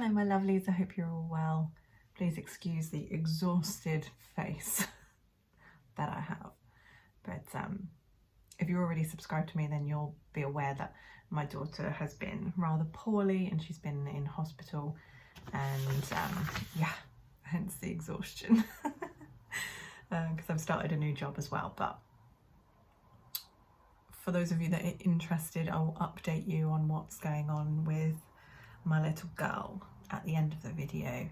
Hello my lovelies, I hope you're all well. Please excuse the exhausted face that I have. But if you're already subscribed to me, then you'll be aware that my daughter has been rather poorly and she's been in hospital, and yeah, hence the exhaustion. Because I've started a new job as well. But for those of you that are interested, I'll update you on what's going on with my little girl at the end of the video.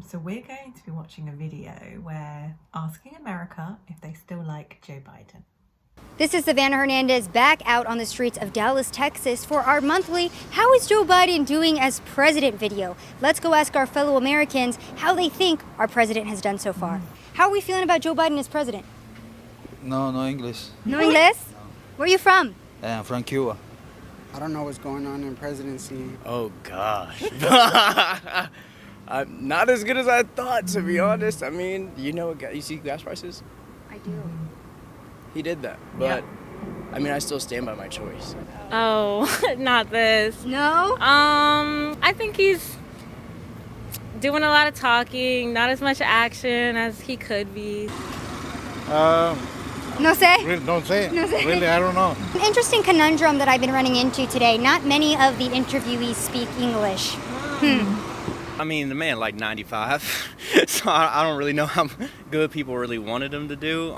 So we're going to be watching a video where asking America if they still like Joe Biden. This is Savannah Hernandez back out on the streets of Dallas, Texas for our monthly How is Joe Biden Doing as President video. Let's go ask our fellow Americans how they think our president has done so far. How are we feeling about Joe Biden as president? No English. No English? Where are you from? I'm from Cuba. I don't know what's going on in presidency. Oh gosh. Not as good as I thought, to be honest. I mean, you see gas prices? I do. He did that, but I mean, I still stand by my choice. Oh, not this. No? I think he's doing a lot of talking, not as much action as he could be. No say? Really, don't say it. No say. Really, I don't know. An interesting conundrum that I've been running into today. Not many of the interviewees speak English. I mean, the man like 95, so I don't really know how good people really wanted him to do.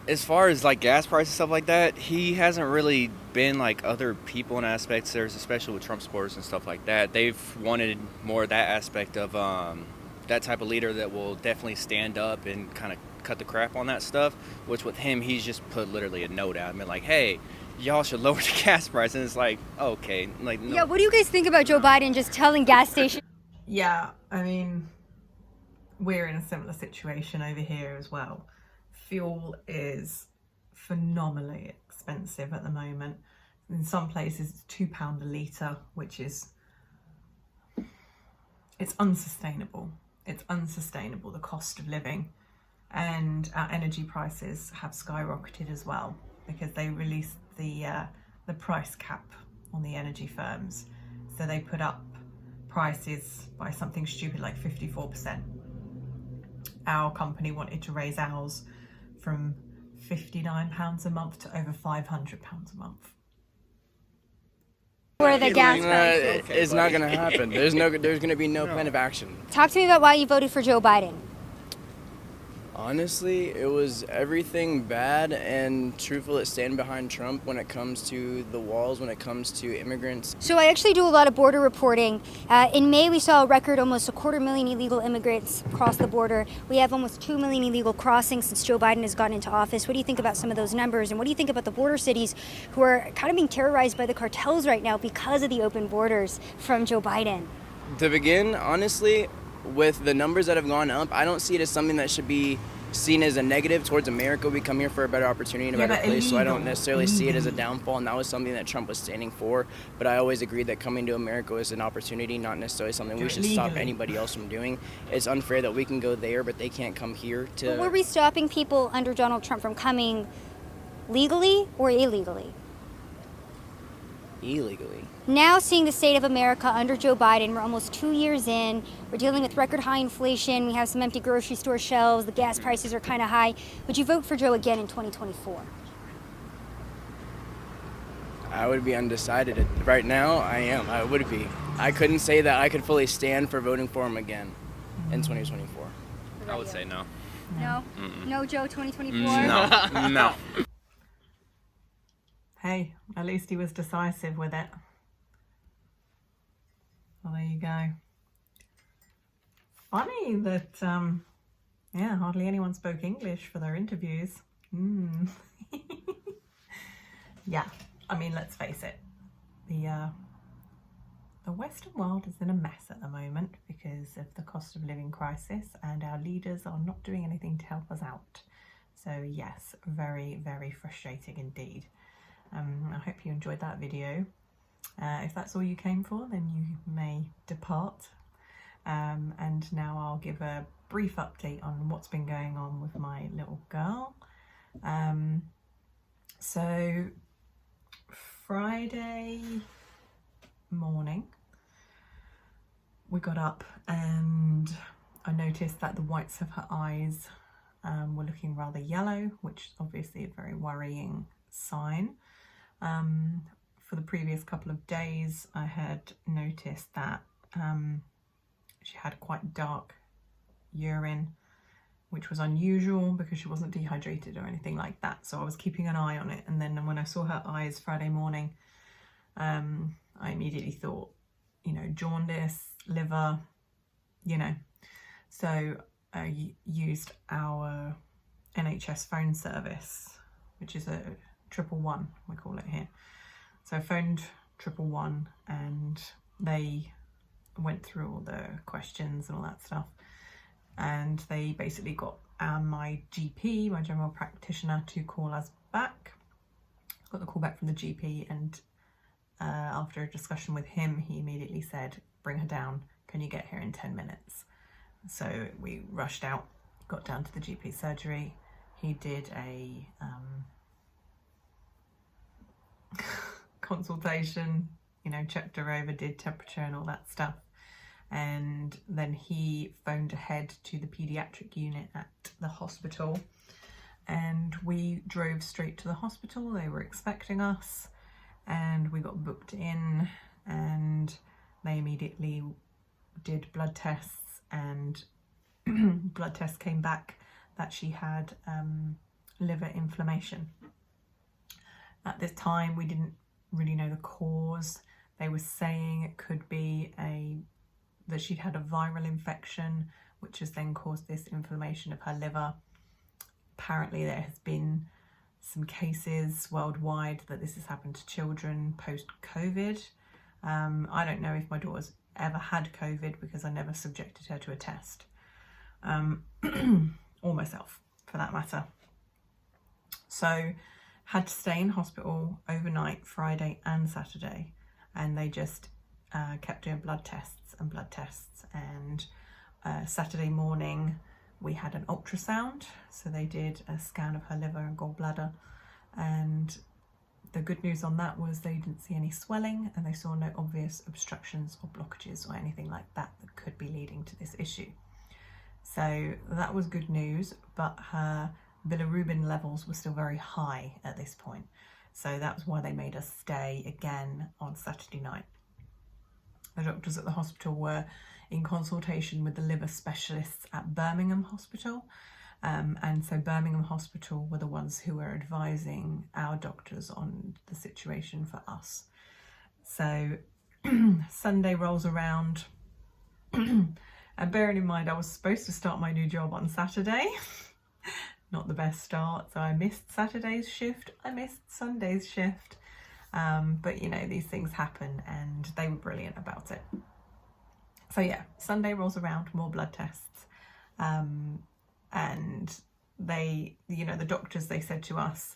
As far as like gas prices, stuff like that, he hasn't really been like other people in aspects. There's especially with Trump supporters and stuff like that. They've wanted more of that aspect of that type of leader that will definitely stand up and kind of cut the crap on that stuff. Which with him, he's just put literally a note out and been like, hey, y'all should lower the gas price. And it's like, okay, like no. Yeah, what do you guys think about Joe Biden just telling gas stations? Yeah, I mean, we're in a similar situation over here as well. Fuel is phenomenally expensive at the moment. In some places it's £2 a litre, which is, it's unsustainable. It's unsustainable, the cost of living. And our energy prices have skyrocketed as well because they released the price cap on the energy firms. So they put up prices by something stupid like 54%. Our company wanted to raise ours from £59 a month to over £500 a month. For the gas price. It's not gonna happen. There's gonna be no plan of action. Talk to me about why you voted for Joe Biden. Honestly, it was everything bad and truthful that stand behind Trump when it comes to the walls, when it comes to immigrants. So I actually do a lot of border reporting. In May, we saw a record almost 250,000 illegal immigrants cross the border. We have almost 2 million illegal crossings since Joe Biden has gotten into office. What do you think about some of those numbers? And what do you think about the border cities who are kind of being terrorized by the cartels right now because of the open borders from Joe Biden? To begin, honestly, with the numbers that have gone up, I don't see it as something that should be seen as a negative towards America. We come here for a better opportunity and a better place, so I don't necessarily see it as a downfall, and that was something that Trump was standing for. But I always agreed that coming to America is an opportunity, not necessarily something we should stop anybody else from doing. It's unfair that we can go there, but they can't come here to... But were we stopping people under Donald Trump from coming legally or illegally? Illegally. Now seeing the state of America under Joe Biden, we're almost 2 years in, we're dealing with record high inflation, we have some empty grocery store shelves, the gas prices are kind of high. Would you vote for Joe again in 2024? I would be undecided. Right now, I would be. I couldn't say that I could fully stand for voting for him again in 2024. I would say no. No? No Joe 2024? No. No. Hey, at least he was decisive with it. Well, there you go. Funny that, yeah, hardly anyone spoke English for their interviews. Yeah, I mean, let's face it. The Western world is in a mess at the moment because of the cost of living crisis, and our leaders are not doing anything to help us out. So yes, very, very frustrating indeed. I hope you enjoyed that video. If that's all you came for, then you may depart. And now I'll give a brief update on what's been going on with my little girl. So Friday morning, we got up and I noticed that the whites of her eyes were looking rather yellow, which is obviously a very worrying sign. For the previous couple of days, I had noticed that she had quite dark urine, which was unusual because she wasn't dehydrated or anything like that. So I was keeping an eye on it. And then when I saw her eyes Friday morning, I immediately thought, you know, jaundice, liver, you know. So I used our NHS phone service, which is a 111, we call it here. So I phoned 111 and they went through all the questions and all that stuff. And they basically got my GP, my general practitioner, to call us back. Got the call back from the GP, and after a discussion with him, he immediately said, bring her down, can you get here in 10 minutes? So we rushed out, got down to the GP surgery. He did a consultation, you know, checked her over, did temperature and all that stuff. And then he phoned ahead to the paediatric unit at the hospital, and we drove straight to the hospital. They were expecting us, and we got booked in, and they immediately did blood tests, and blood tests came back that she had liver inflammation. At this time, we didn't really know the cause. They were saying it could be that she'd had a viral infection, which has then caused this inflammation of her liver. Apparently there has been some cases worldwide that this has happened to children post-COVID. I don't know if my daughter's ever had COVID because I never subjected her to a test, or myself for that matter. So had to stay in hospital overnight, Friday and Saturday, and they just kept doing blood tests. And Saturday morning we had an ultrasound, so they did a scan of her liver and gallbladder, and the good news on that was they didn't see any swelling and they saw no obvious obstructions or blockages or anything like that that could be leading to this issue. So that was good news, but her bilirubin levels were still very high at this point, so that's why they made us stay again on Saturday night. The doctors at the hospital were in consultation with the liver specialists at Birmingham Hospital, and so Birmingham Hospital were the ones who were advising our doctors on the situation for us. So Sunday rolls around, and bearing in mind I was supposed to start my new job on Saturday, not the best start, so I missed Saturday's shift, I missed Sunday's shift. But you know, these things happen, and they were brilliant about it. So yeah, Sunday rolls around, more blood tests, and they, you know, the doctors, they said to us,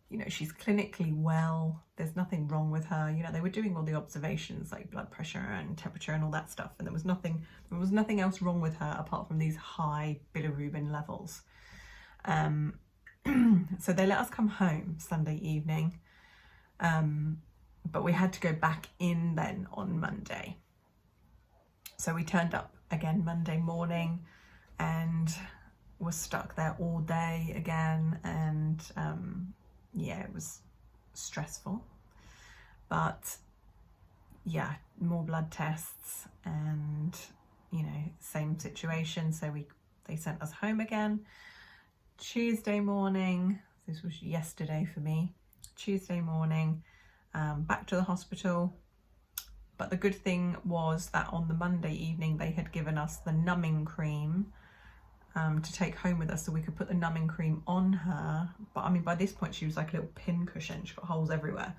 you know, she's clinically well, there's nothing wrong with her. You know, they were doing all the observations like blood pressure and temperature and all that stuff, and there was nothing else wrong with her apart from these high bilirubin levels. So they let us come home Sunday evening. But we had to go back in then on Monday. So we turned up again Monday morning and were stuck there all day again, and yeah, it was stressful. But yeah, more blood tests and, you know, same situation. So they sent us home again. Tuesday morning, this was yesterday for me, Tuesday morning, back to the hospital. But the good thing was that on the Monday evening they had given us the numbing cream to take home with us, so we could put the numbing cream on her. But I mean, by this point she was like a little pin cushion, she got holes everywhere.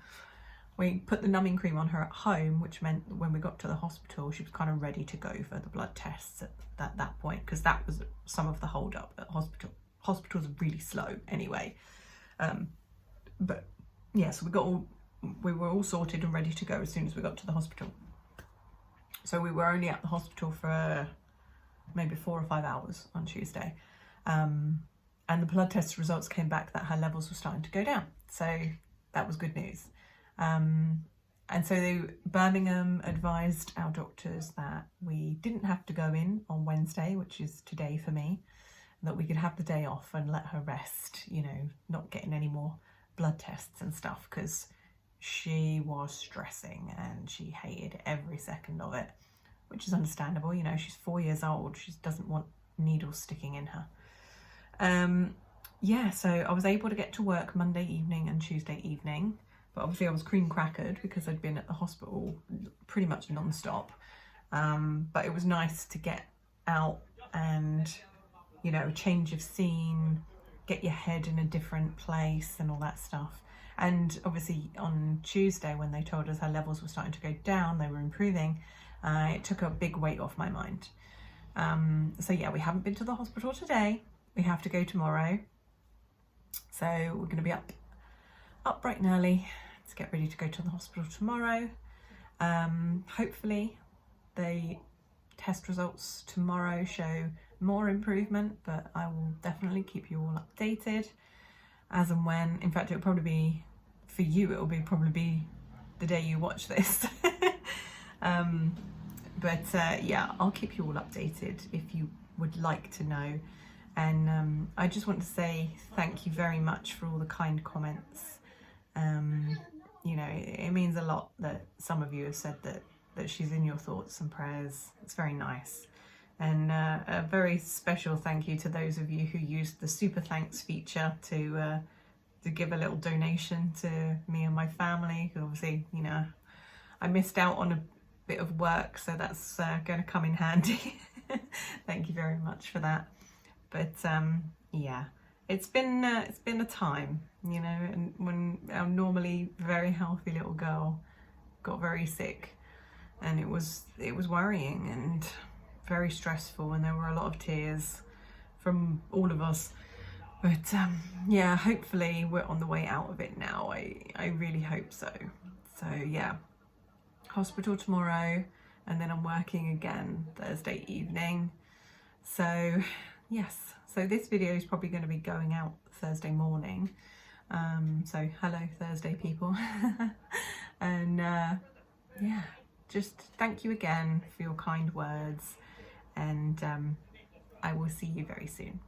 We put the numbing cream on her at home, which meant when we got to the hospital she was kind of ready to go for the blood tests at that point, because that was some of the hold up at hospital. Hospitals are really slow anyway. But yeah, so we were all sorted and ready to go as soon as we got to the hospital. So we were only at the hospital for maybe 4 or 5 hours on Tuesday. And the blood test results came back that her levels were starting to go down. So that was good news. And so Birmingham advised our doctors that we didn't have to go in on Wednesday, which is today for me, that we could have the day off and let her rest, you know, not getting any more blood tests and stuff, because she was stressing and she hated every second of it, which is understandable. You know, she's 4 years old. She doesn't want needles sticking in her. Yeah, so I was able to get to work Monday evening and Tuesday evening, but obviously I was cream crackered because I'd been at the hospital pretty much non-stop. But it was nice to get out and, you know, a change of scene, get your head in a different place and all that stuff. And obviously on Tuesday, when they told us her levels were starting to go down, they were improving, it took a big weight off my mind. So yeah, we haven't been to the hospital today. We have to go tomorrow. So we're going to be up bright and early to get ready to go to the hospital tomorrow. Hopefully the test results tomorrow show more improvement, but I will definitely keep you all updated as and when. In fact, it'll probably be, for you, it'll be probably be the day you watch this. Yeah, I'll keep you all updated if you would like to know. And I just want to say thank you very much for all the kind comments. You know, it means a lot that some of you have said that she's in your thoughts and prayers. It's very nice. And a very special thank you to those of you who used the super thanks feature to give a little donation to me and my family. Obviously, you know, I missed out on a bit of work, so that's going to come in handy. Thank you very much for that. But yeah, it's been a time, you know, and when our normally very healthy little girl got very sick, and it was worrying and very stressful, and there were a lot of tears from all of us. But yeah, hopefully we're on the way out of it now. I really hope so. So yeah, hospital tomorrow, and then I'm working again Thursday evening. So yes, so this video is probably going to be going out Thursday morning. So hello Thursday people. And yeah, just thank you again for your kind words, and I will see you very soon.